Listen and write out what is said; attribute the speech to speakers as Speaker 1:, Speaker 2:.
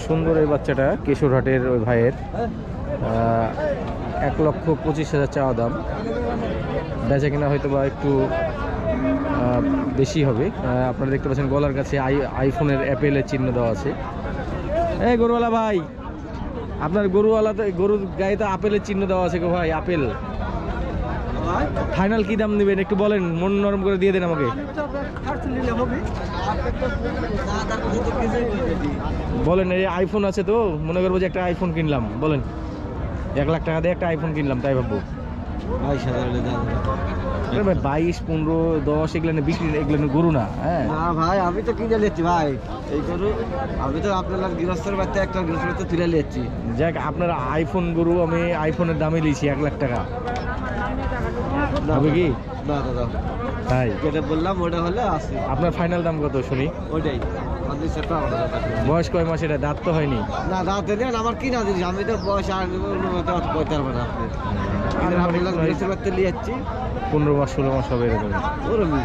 Speaker 1: সুন্দর এই বাচ্চাটা কেশরহাটের ওই ভাইয়ের, 1,25,000 চাওয়া দাম। বেচা কিনা হয়তো বা একটু বেশি হবে। আপনারা দেখতে পাচ্ছেন গলার কাছে আইফোনের অ্যাপেলের চিহ্ন দেওয়া আছে। এই গরুওয়ালা ভাই, আপনার গরুওয়ালাতে গরুর গায়ে তো আপেলের চিহ্ন দেওয়া আছে গো ভাই, আপেল। ফাইনাল কি দাম নেবেন একটু বলেন, মন নরম করে দিয়ে দেন আমাকে। বলেন, এই আইফোন আছে তো, মনে করবো যে একটা আইফোন কিনলাম, বলেন 1 লাখ টাকা দিয়ে একটা আইফোন কিনলাম, তাই ভাববো। 22, 15, 10 এগুলো বিক্রি, এগুলো গরু না। হ্যাঁ
Speaker 2: ভাই, আমি তো কিনে নিচ্ছি ভাই এই গরু। আমি তো আপনার গৃহস্থের বাড়িতে একটা গৃহস্থ তুলে নিচ্ছি।
Speaker 1: যাক, আপনার আইফোন গরু, আমি আইফোনের দামে নিয়েছি 1 লাখ টাকা, হবে কি?
Speaker 2: না দাদা,
Speaker 1: তাই
Speaker 2: যেটা বললাম ওটা হলে আসে।
Speaker 1: আপনার ফাইনাল দাম কত শুনি?
Speaker 2: ওইটাই।
Speaker 1: বয়স কয় মাস এটা? দাঁত তো হয়নি।
Speaker 2: না, দাঁতে নেন, আমার কিনা জিনিস, আমি তো বয়স আর কইতে পারবো না। আপনি গৃহস্থের বাড়িতে নিয়ে যাচ্ছি,
Speaker 1: 15 মাস 16 মাস হবে এরকম।
Speaker 2: ওরকমই।